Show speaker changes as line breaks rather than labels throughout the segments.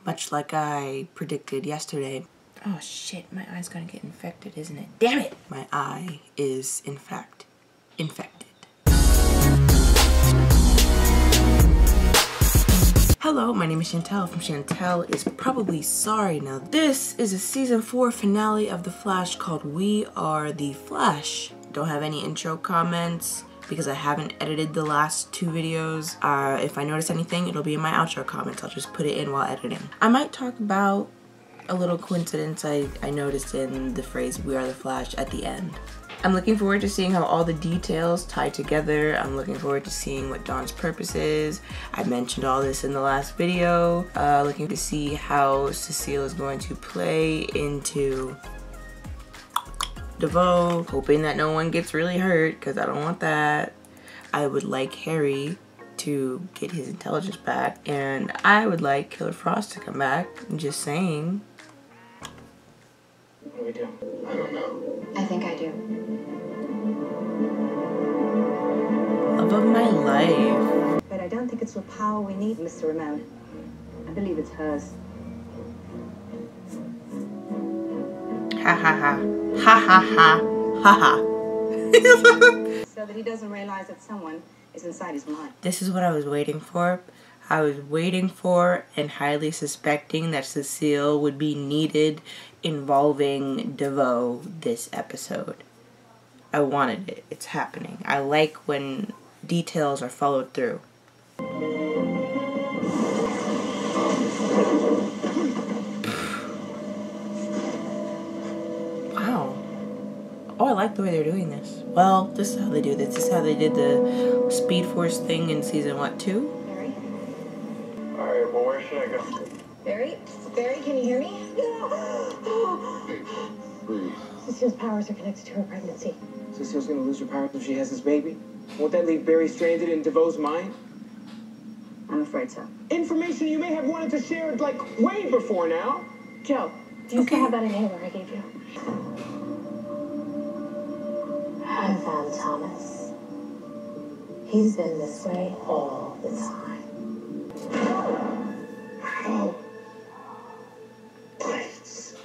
much like I predicted yesterday. Oh shit, my eye's gonna get infected, isn't it? Damn it! My eye is, in fact, infected. Hello, my name is Shantel from Shantel is Probably Sorry. Now, this is a season 4 finale of The Flash called We Are the Flash. Don't have any intro comments because I haven't edited the last 2 videos. If I notice anything, it'll be in my outro comments. I'll just put it in while editing. I might talk about a little coincidence I noticed in the phrase We Are the Flash at the end. I'm looking forward to seeing how all the details tie together. I'm looking forward to seeing what Dawn's purpose is. I mentioned all this in the last video. Looking to see how Cecile is going to play into DeVoe. Hoping that no one gets really hurt, because I don't want that. I would like Harry to get his intelligence back, and I would like Killer Frost to come back. I'm just saying.
What do we do? I don't know.
I think I do.
Love of my life.
But I don't think it's your power we need, Mr. Ramon. I believe it's hers.
Ha ha ha. Ha ha ha. Ha ha.
So that he doesn't realize that someone is inside his mind.
This is what I was waiting for. I was waiting for and highly suspecting that Cecile would be needed involving DeVoe this episode. I wanted it. It's happening. I like when details are followed through. Wow. Oh, I like the way they're doing this. Well, this is how they do this. This is how they did the Speed Force thing in season, what, 2?
Barry?
Alright, well, where should I go?
Barry? Barry, can you hear me?
Breathe.
Cecile's powers are connected to her pregnancy.
Cecile's gonna lose her powers if she has this baby? Won't that leave Barry stranded in DeVoe's mind?
I'm afraid so.
Information you may have wanted to share, like, way before now.
Joe, do you still have that inhaler I gave you?
I found Thomas. He's been this way all the time.
Oh. Please.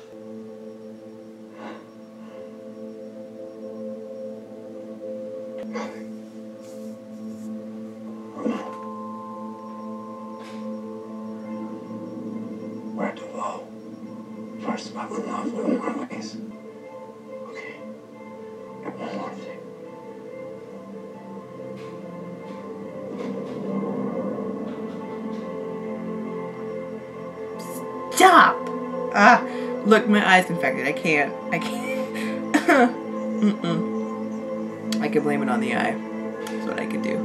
Where to go? First about the love in more ways. Okay. And one more thing.
Stop! Look, my eye's infected. I can't. Mm-mm. I can blame it on the eye. That's what I could do.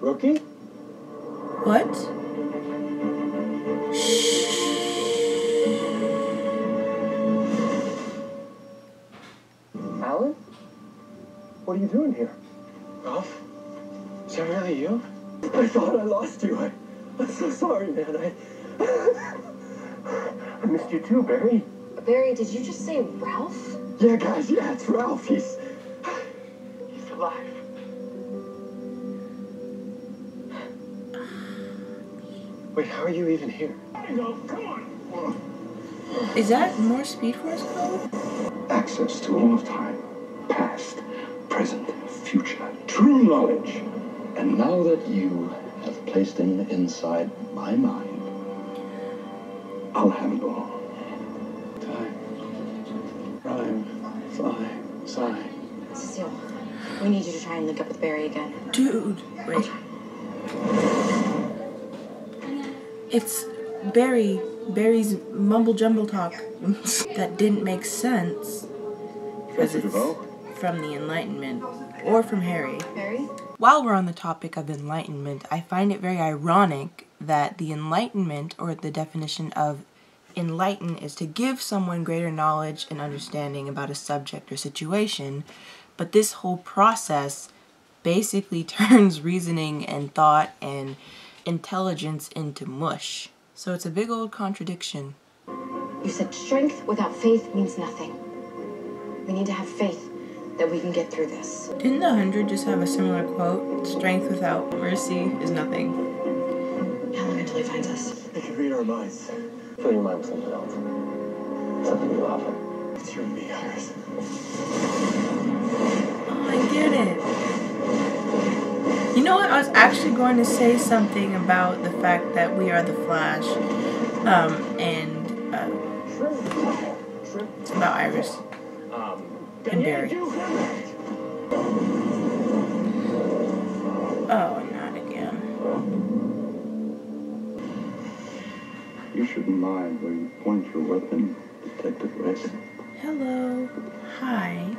Rookie?
What?
Alan? What are you doing here? Ralph? Is that really you? I thought I lost you. I'm so sorry, man. I missed you too, Barry.
Barry, did you just say Ralph?
Yeah, guys, yeah, it's Ralph. He's alive. Wait, how are you even here? Come on.
Is that more Speed Force code?
Access to all of time, past, present, future, true knowledge. And now that you have placed him inside my mind, I'll handle
Time. Rhyme. Fly. Sigh.
Cecile, we need you to try and link up with Barry again.
Dude, wait. It's Barry's mumble jumble talk that didn't make sense. Because it's from the Enlightenment or from Harry.
Barry?
While we're on the topic of enlightenment, I find it very ironic that the Enlightenment, or the definition of enlighten, is to give someone greater knowledge and understanding about a subject or situation, but this whole process basically turns reasoning and thought and intelligence into mush. So it's a big old contradiction.
You said strength without faith means nothing. We need to have faith
that we can get through this.
Didn't the 100 just have a similar quote? Strength without mercy is nothing.
How long until he finds us?
He can read our minds.
Fill your mind with something else. Something you love.
It's you and me, Iris.
Oh, I get it. You know what? I was actually going to say something about the fact that we are the Flash. It's about Iris. And Barry. Oh, not again.
You shouldn't mind where you point your weapon, Detective Rex.
Hello. Hi.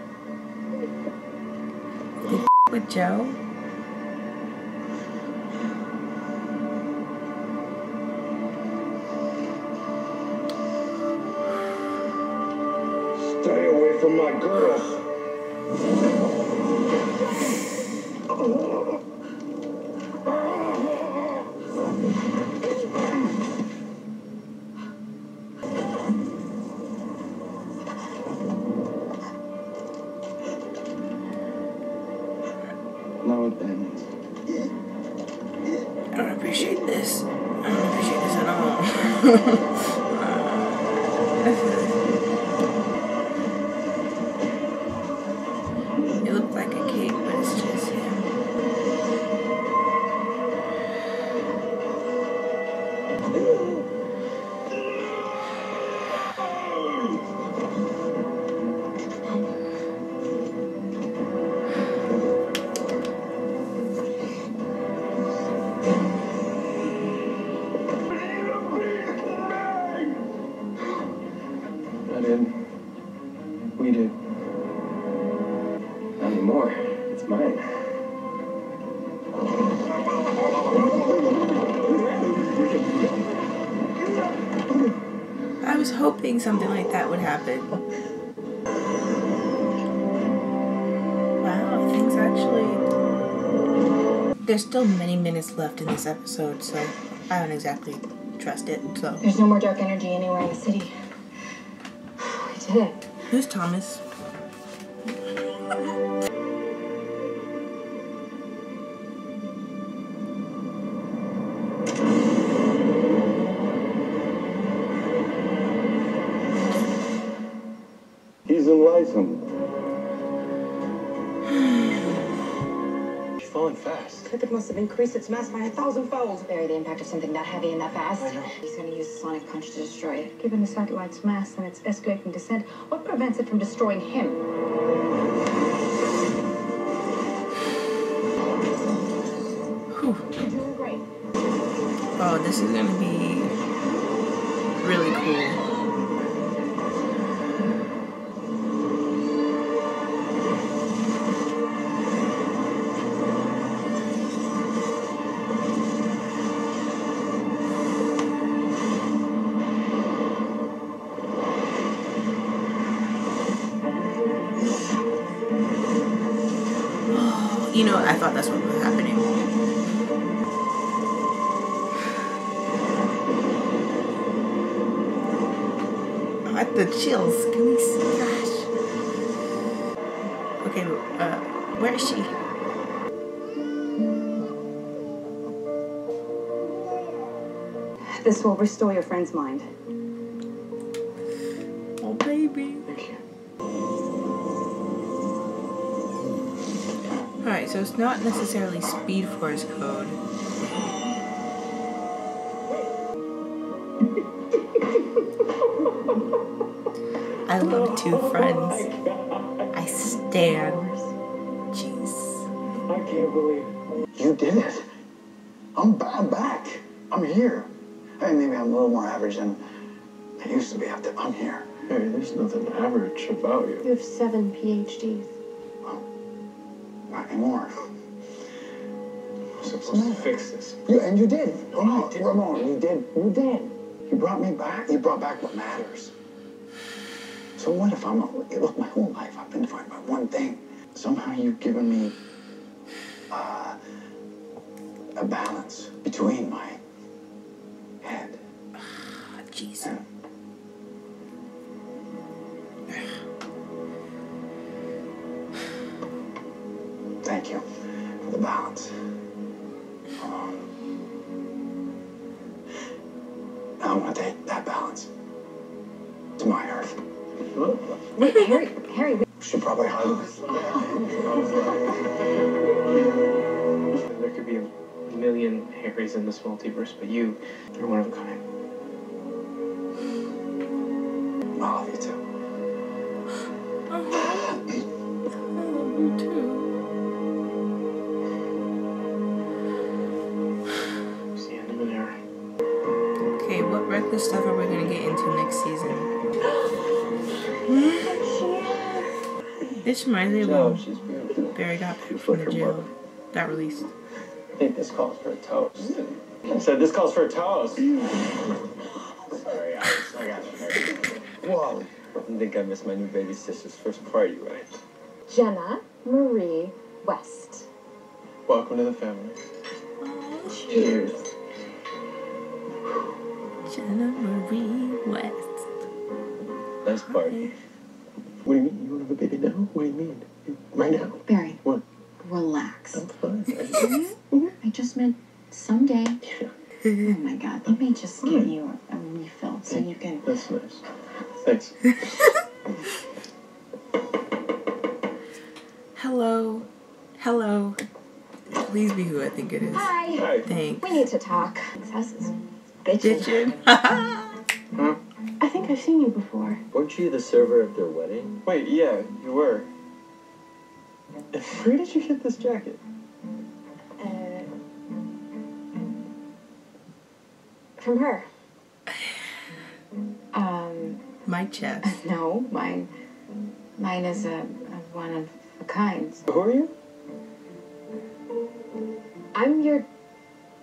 You with Joe?
Stay away from my girl. Now it ends.
I don't appreciate this. I don't appreciate this at all. It looked like a cape, but it's just him.
I did. We did. Not anymore. It's mine.
I was hoping something like that would happen. Wow, things actually... There's still many minutes left in this episode, so I don't exactly trust it, so...
There's no more dark energy anywhere in the city. We did it.
Who's Thomas?
He's enlightened.
She's falling fast.
It must have increased its mass by 1,000-fold. Barry, the impact of something that heavy and that fast.
I know.
He's going to use the sonic punch to destroy it. Given the satellite's mass and its escalating descent, what prevents it from destroying him?
Whew.
You're doing great.
Oh, this is gonna be really cool. You know, I thought that's what was happening. I had the chills. Can we see? Gosh. Okay, where is she?
This will restore your friend's mind.
Oh, baby.
Thank you.
Alright, so it's not necessarily Speed Force code. I love two friends. I stand. Jeez.
I can't believe it.
You did it. I'm back. I'm here. Hey, maybe I'm a little more average than I used to be. I'm here.
Hey, there's nothing average about you.
You have 7 PhDs.
Not anymore.
I'm supposed to fix this.
And you did.
I did.
Ramon, you did. You did. You brought me back. You brought back what matters. So what if look, my whole life I've been defined by one thing. Somehow you've given me a balance between my head.
Jeez.
And
I want to take that balance to my Earth.
Wait, Harry.
We should probably hide this.
There could be a million Harrys in this multiverse, but you are one of a kind.
I love you too.
You too.
It's the end of an era.
Okay, what reckless stuff are we gonna get into next season? This reminds me of
Oh,
when
she's beautiful.
Barry got back from the jail. Got released.
I think this calls for a toast. I said this calls for a toast. Sorry, I got you. Whoa. I think I missed my new baby sister's first party, right?
Jenna Marie West.
Welcome to the family.
Cheers.
Jenna Marie West.
Nice party.
What do you mean? You want to have a baby now? What do you mean? Right now?
Barry,
What?
relax.
I'm fine.
I just meant someday. Oh my God, let me just get you a refill so you can.
That's nice. Thanks.
Hello. Hello. Please be who I think it is.
Hi.
Hi.
Thanks.
We need to talk. This house is bitchin'.
Bitchin'.
I think I've seen you before.
Weren't you the server at their wedding?
Wait, yeah, you were. Where did you get this jacket?
From her.
My chest.
No, mine is a one of a kind.
Who are you?
I'm your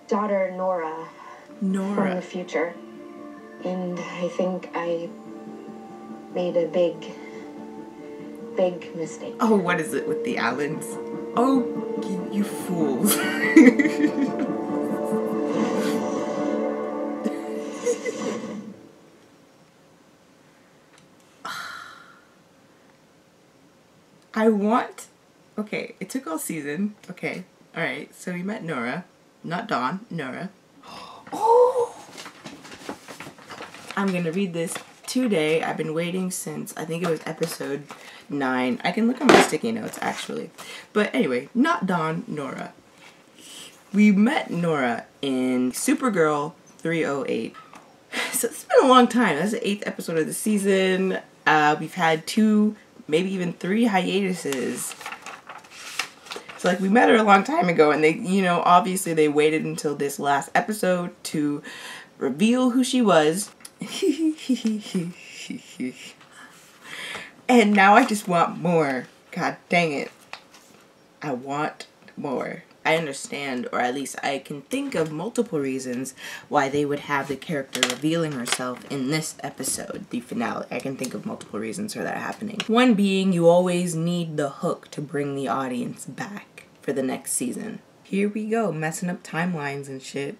daughter, Nora, from the
Nora.
future. And I think I made a big mistake.
Oh, what is it with the Allens? Oh, you fools. Okay, it took all season. Okay, alright, so we met Nora. Not Dawn, Nora. Oh! I'm gonna read this today. I've been waiting since, I think it was episode 9. I can look at my sticky notes, actually. But anyway, not Dawn, Nora. We met Nora in Supergirl 308. So it's been a long time. That's the 8th episode of the season. We've had 2, maybe even 3 hiatuses. So like we met her a long time ago, and they, you know, obviously they waited until this last episode to reveal who she was. And now I just want more. God dang it. I want more. I understand, or at least I can think of multiple reasons why they would have the character revealing herself in this episode, the finale. I can think of multiple reasons for that happening. One being, you always need the hook to bring the audience back for the next season. Here we go, messing up timelines and shit.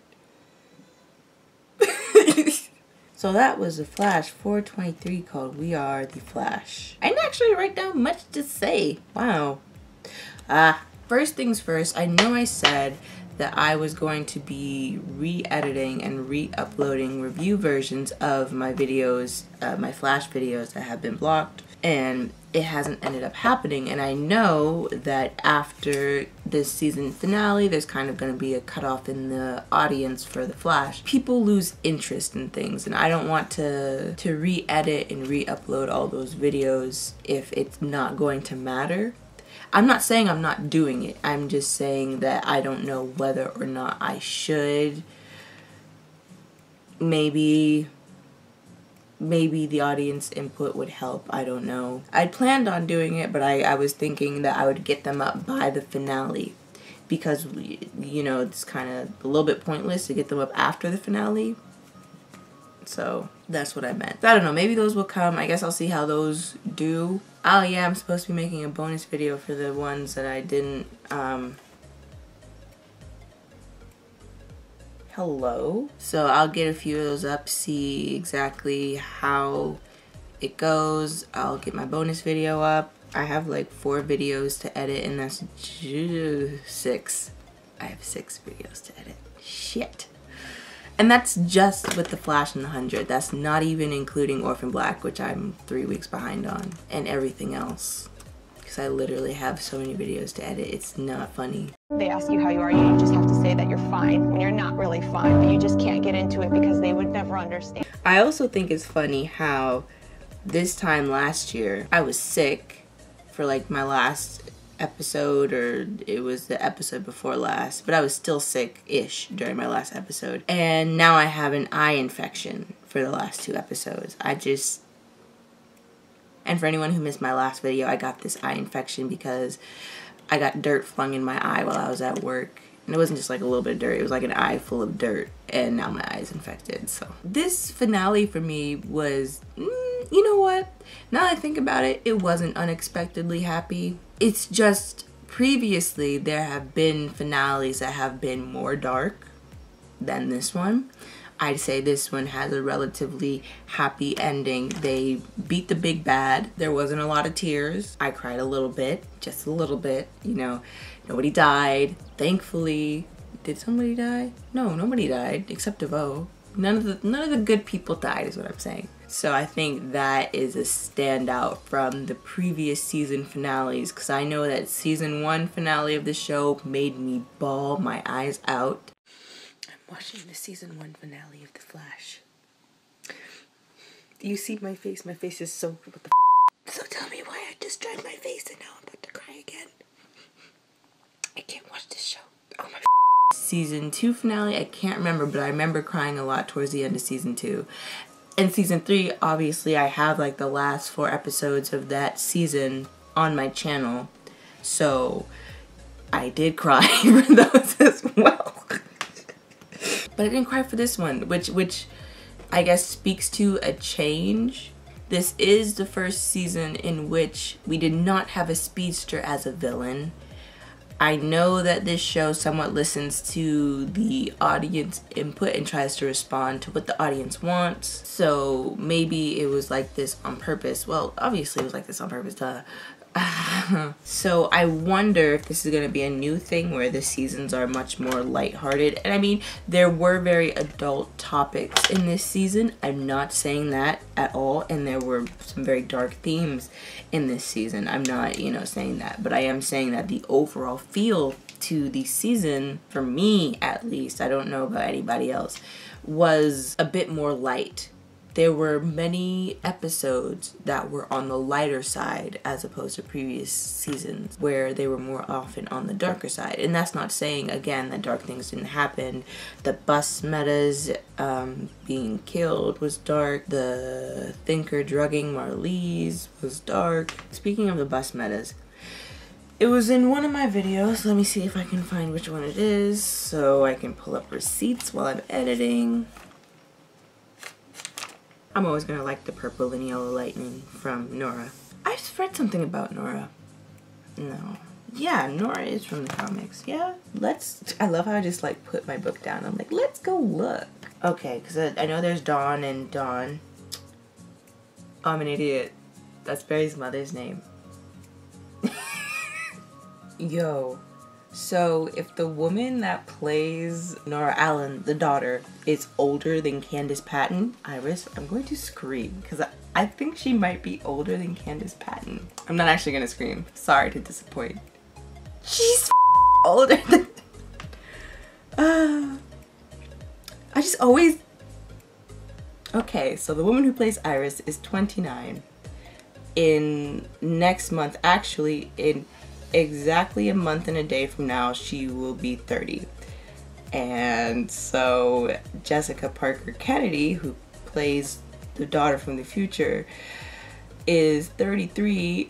So that was the Flash 423 called We Are the Flash. I didn't actually write down much to say. Wow. First things first, I know I said that I was going to be re-editing and re-uploading review versions of my videos, my Flash videos that have been blocked, and it hasn't ended up happening. And I know that after this season finale, there's kind of going to be a cutoff in the audience for the Flash. People lose interest in things, and I don't want to re-edit and re-upload all those videos if it's not going to matter. I'm not saying I'm not doing it. I'm just saying that I don't know whether or not I should. Maybe the audience input would help. I don't know. I planned on doing it, but I was thinking that I would get them up by the finale. Because, you know, it's kind of a little bit pointless to get them up after the finale. So that's what I meant. I don't know, maybe those will come. I guess I'll see how those do. Oh yeah, I'm supposed to be making a bonus video for the ones that I didn't, hello. So I'll get a few of those up, see exactly how it goes. I'll get my bonus video up. I have like 4 videos to edit, and that's 6. I have 6 videos to edit. shit. And that's just with The Flash and The 100. That's not even including Orphan Black, which I'm 3 weeks behind on, and everything else. Because I literally have so many videos to edit. It's not funny.
They ask you how you are, you just have to say that you're fine when you're not really fine, but you just can't get into it because they would never understand.
I also think it's funny how this time last year, I was sick for like my last episode, or it was the episode before last, but I was still sick-ish during my last episode. And now I have an eye infection for the last 2 episodes. And for anyone who missed my last video, I got this eye infection because I got dirt flung in my eye while I was at work. And it wasn't just like a little bit of dirt, it was like an eye full of dirt, and now my eye is infected. So this finale for me was, you know what? Now that I think about it, it wasn't unexpectedly happy. It's just previously there have been finales that have been more dark than this one. I'd say this one has a relatively happy ending. They beat the big bad. There wasn't a lot of tears. I cried a little bit, just a little bit, you know. Nobody died, thankfully. Did somebody die? No, nobody died except DeVoe. None of the good people died is what I'm saying. So I think that is a standout from the previous season finales, because I know that season 1 finale of the show made me bawl my eyes out. I'm watching the season 1 finale of The Flash. Do you see my face? My face is so... What the f? So tell me why I just dried my face and now I'm about to cry again. I can't watch this show. Oh my f. Season 2 finale, I can't remember, but I remember crying a lot towards the end of season 2. And season 3, obviously, I have like the last 4 episodes of that season on my channel. So I did cry for those as well. But I didn't cry for this one, which I guess speaks to a change. This is the first season in which we did not have a speedster as a villain. I know that this show somewhat listens to the audience input and tries to respond to what the audience wants. So maybe it was like this on purpose. Well, obviously it was like this on purpose, duh. So I wonder if this is going to be a new thing where the seasons are much more lighthearted. And I mean, there were very adult topics in this season. I'm not saying that at all. And there were some very dark themes in this season. I'm not, you know, saying that. But I am saying that the overall feel to the season, for me at least, I don't know about anybody else, was a bit more light. There were many episodes that were on the lighter side as opposed to previous seasons where they were more often on the darker side. And that's not saying, again, that dark things didn't happen. The bus metas being killed was dark. The Thinker drugging Marlies was dark. Speaking of the bus metas, it was in one of my videos. Let me see if I can find which one it is so I can pull up receipts while I'm editing. I'm always gonna like the purple and yellow lightning from Nora. I just read something about Nora. No. Yeah, Nora is from the comics. Yeah, I love how I just like put my book down. I'm like, let's go look. Okay, because I know there's Dawn and Dawn. Oh, I'm an idiot. That's Barry's mother's name. Yo. So, if the woman that plays Nora Allen, the daughter, is older than Candace Patton, Iris, I'm going to scream. Because I think she might be older than Candace Patton. I'm not actually going to scream. Sorry to disappoint. She's older than... I just always... Okay, so the woman who plays Iris is 29. In next month, actually, in exactly a month and a day from now, she will be 30. And so Jessica Parker Kennedy, who plays the daughter from the future, is 33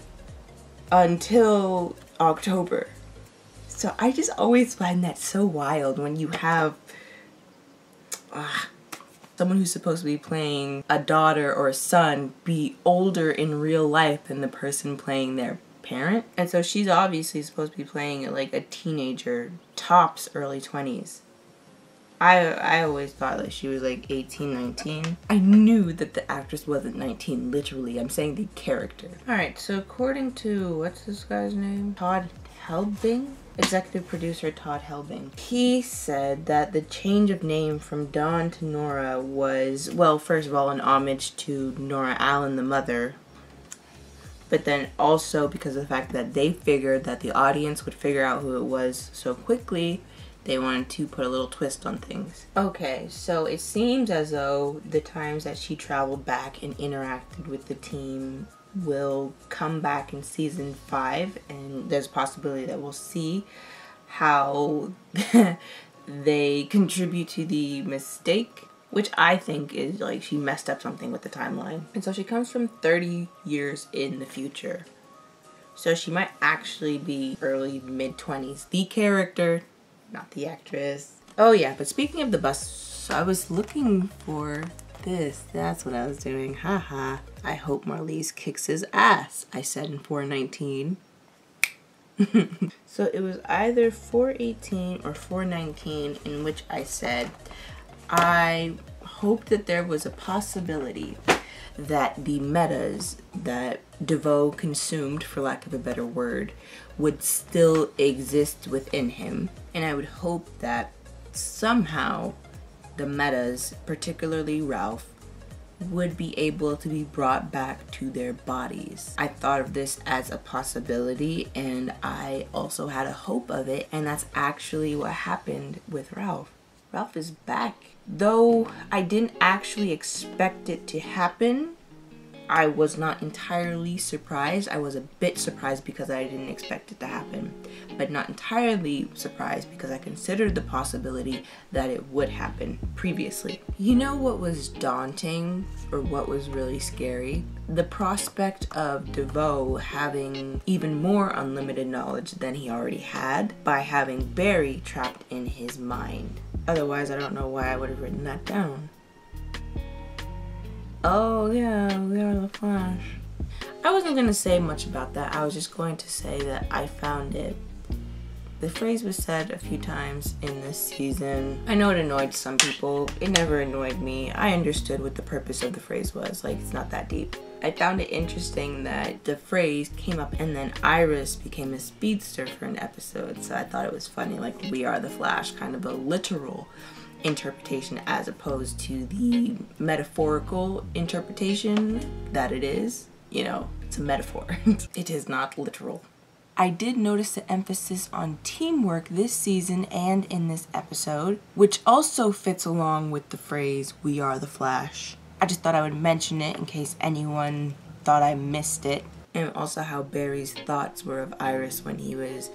until October. So I just always find that so wild when you have someone who's supposed to be playing a daughter or a son be older in real life than the person playing their parent. And so she's obviously supposed to be playing like a teenager, tops early 20s. I always thought like she was like 18, 19. I knew that the actress wasn't 19, literally. I'm saying the character. Alright, so according to, what's this guy's name? Todd Helbing? Executive producer Todd Helbing. He said that the change of name from Dawn to Nora was, well, first of all, an homage to Nora Allen, the mother, but then also because of the fact that they figured that the audience would figure out who it was so quickly, they wanted to put a little twist on things. Okay, so it seems as though the times that she traveled back and interacted with the team will come back in season 5, and there's a possibility that we'll see how they contribute to the mistake, which I think is like she messed up something with the timeline. And so she comes from 30 years in the future. So she might actually be early mid-20s. The character, not the actress. Oh yeah, but speaking of the bus, I was looking for this. That's what I was doing. Haha. I hope Marlies kicks his ass, I said in 419. So it was either 418 or 419 in which I said I hope that there was a possibility that the metas that DeVoe consumed, for lack of a better word, would still exist within him. And I would hope that somehow the metas, particularly Ralph, would be able to be brought back to their bodies. I thought of this as a possibility, and I also had a hope of it, and that's actually what happened with Ralph. Ralph is back. Though I didn't actually expect it to happen, I was not entirely surprised. I was a bit surprised because I didn't expect it to happen, but not entirely surprised because I considered the possibility that it would happen previously. You know what was daunting, or what was really scary? The prospect of DeVoe having even more unlimited knowledge than he already had by having Barry trapped in his mind. Otherwise, I don't know why I would have written that down. Oh yeah, we are the Flash. I wasn't going to say much about that. I was just going to say that I found it. The phrase was said a few times in this season. I know it annoyed some people. It never annoyed me. I understood what the purpose of the phrase was. Like, it's not that deep. I found it interesting that the phrase came up and then Iris became a speedster for an episode. So I thought it was funny, like, we are the Flash, kind of a literal interpretation as opposed to the metaphorical interpretation that it is. You know, it's a metaphor. It is not literal. I did notice the emphasis on teamwork this season and in this episode, which also fits along with the phrase, we are the Flash. I just thought I would mention it in case anyone thought I missed it. And also how Barry's thoughts were of Iris when he was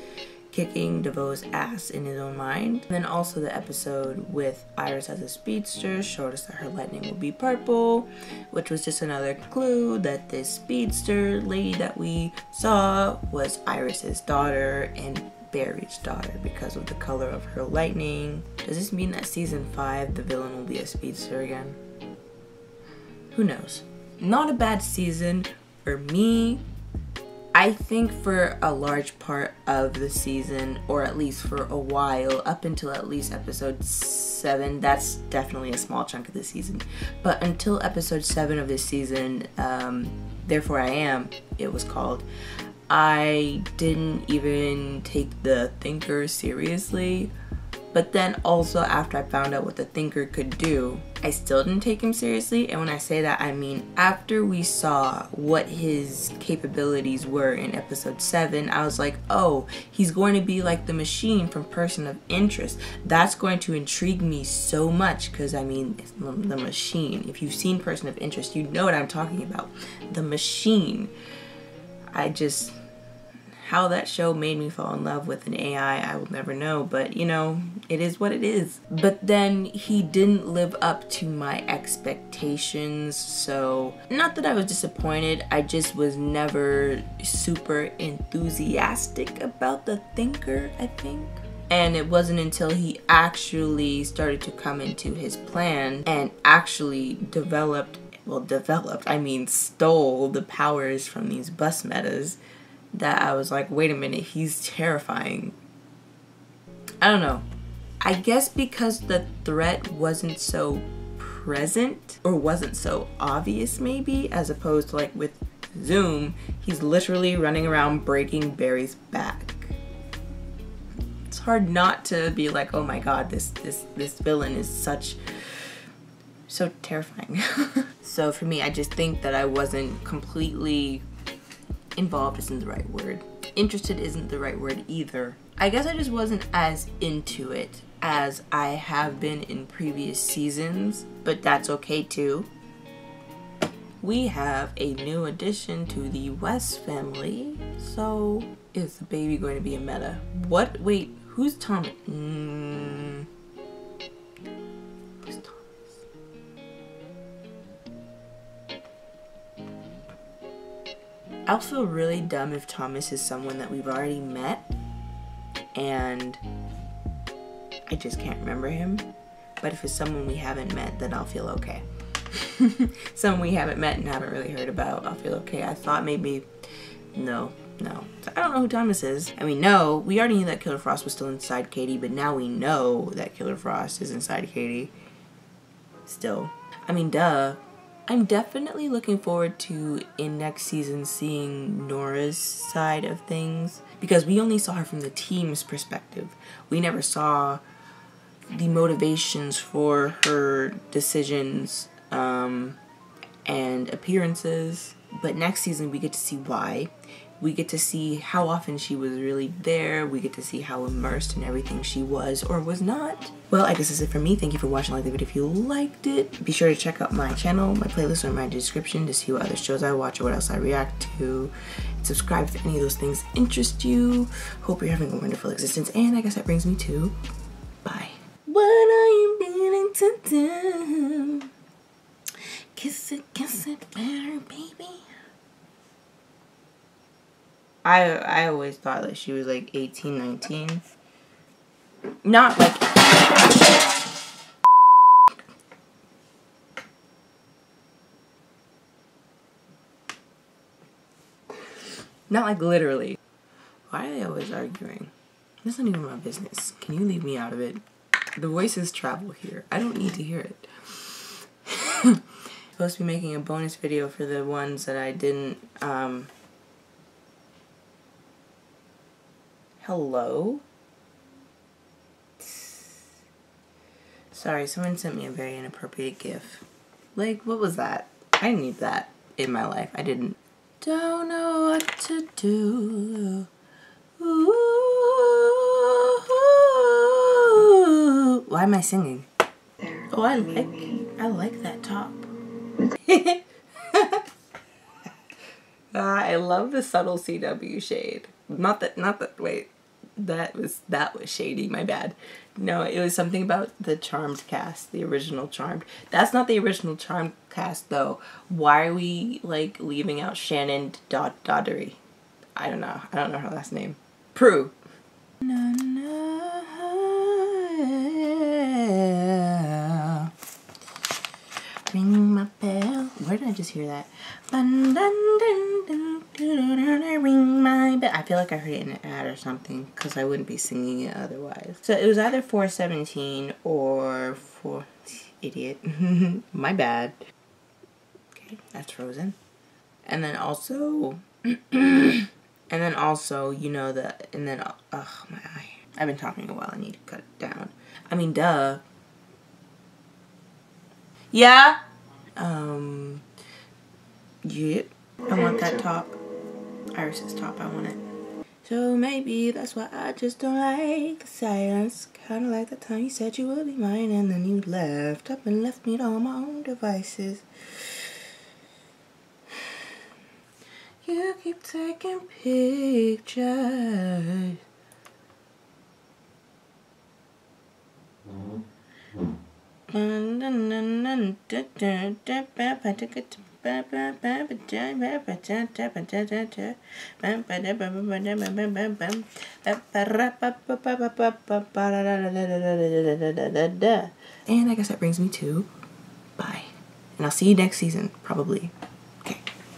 kicking DeVoe's ass in his own mind. And then also the episode with Iris as a speedster showed us that her lightning would be purple, which was just another clue that this speedster lady that we saw was Iris's daughter and Barry's daughter because of the color of her lightning. Does this mean that season 5 the villain will be a speedster again? Who knows? Not a bad season for me. I think for a large part of the season, or at least for a while, up until at least episode 7, that's definitely a small chunk of the season. But until episode 7 of this season, Therefore I Am, it was called, I didn't even take the Thinker seriously. But then also after I found out what the Thinker could do, I still didn't take him seriously. And when I say that, I mean after we saw what his capabilities were in episode 7, I was like, oh, he's going to be like the Machine from Person of Interest. That's going to intrigue me so much because, I mean, it's the Machine. If you've seen Person of Interest, you know what I'm talking about. The Machine. How that show made me fall in love with an AI, I will never know, but you know, it is what it is. But then he didn't live up to my expectations, so not that I was disappointed, I just was never super enthusiastic about the Thinker, I think. And it wasn't until he actually started to come into his plan and actually stole the powers from these bus metas that I was like, wait a minute, he's terrifying. I don't know. I guess because the threat wasn't so present, or wasn't so obvious maybe, as opposed to like with Zoom, he's literally running around breaking Barry's back. It's hard not to be like, oh my god, this villain is so terrifying. So for me, I just think that I wasn't completely involved isn't the right word. Interested isn't the right word either. I guess I just wasn't as into it as I have been in previous seasons, but that's okay too. We have a new addition to the West family. So is the baby going to be a meta? What? Wait, who's Thomas? Who's Thomas? I'll feel really dumb if Thomas is someone that we've already met and I just can't remember him. But if it's someone we haven't met, then I'll feel okay. Someone we haven't met and haven't really heard about, I'll feel okay. I thought maybe, no. So I don't know who Thomas is. And we already knew that Killer Frost was still inside Katie, but now we know that Killer Frost is inside Katie. Still. I mean, duh. I'm definitely looking forward to, in next season, seeing Nora's side of things. Because we only saw her from the team's perspective. We never saw the motivations for her decisions and appearances. But next season we get to see why. We get to see how often she was really there. We get to see how immersed in everything she was or was not. Well, I guess that's it for me. Thank you for watching. Like the video if you liked it. Be sure to check out my channel. My playlists are in my description to see what other shows I watch or what else I react to. And subscribe if any of those things interest you. Hope you're having a wonderful existence. And I guess that brings me to bye. What are you willing to do? Kiss it better, baby. I always thought that she was like 18, 19. Not like... Not like literally. Why are they always arguing? That's not even my business. Can you leave me out of it? The voices travel here. I don't need to hear it. Supposed to be making a bonus video for the ones that I didn't, hello? Sorry, someone sent me a very inappropriate gif. Like, what was that? I didn't need that in my life. I didn't. Don't know what to do. Ooh. Why am I singing? Oh, I like that top. I love the subtle CW shade. Wait, that was shady, my bad. No, it was something about the Charmed cast, the original Charmed. That's not the original Charmed cast though. Why are we like leaving out Shannon Doddery? I don't know her last name. Prue. Ring my bell. Where did I just hear that? Ring my bell. I feel like I heard it in an ad or something because I wouldn't be singing it otherwise. So it was either 417 or 4... Idiot. My bad. Okay, that's Frozen. And then also... and then also, you know that... And then... Ugh, my eye. I've been talking a while. I need to cut it down. I mean, duh. Yeah? Yeah. I want that top. Iris's top, I want it. So maybe that's why I just don't like the silence. Kinda like the time you said you would be mine and then you left up and left me to all my own devices. You keep taking pictures. And I guess that brings me to bye. And I'll see you next season, probably.